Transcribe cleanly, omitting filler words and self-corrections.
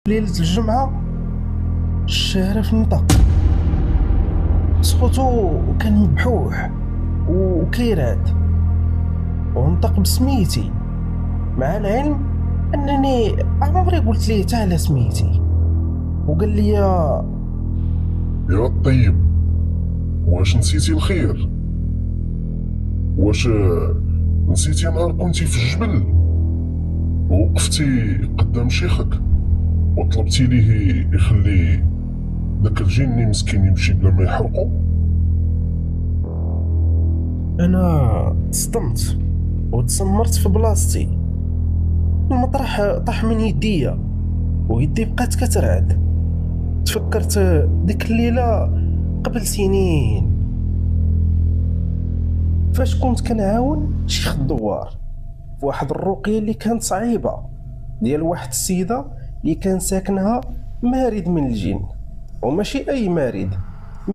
ليلة الجمعة الشارع في النطاق صوتو كان مبحوح وكيراد ونطق بسميتي، مع العلم انني عمري قلت ليه حتى على سميتي. وقال لي يا الطيب، واش نسيتي الخير؟ واش نسيتي نهار كنتي في الجبل ووقفتي قدام شيخك وطلبتي ليه يخلي داك الجني مسكين يمشي بلا ما يحرقو؟ انا تصدمت وتسمرت في بلاصتي. المطرح طاح من يديا ويدي بقات كترعد. تفكرت ديك الليلة قبل سنين فاش كنت كنعاون شيخ الدوار في واحد الرقية اللي كانت صعيبة ديال واحد السيدة اللي كان ساكنها مارد من الجن، وماشي اي مارد،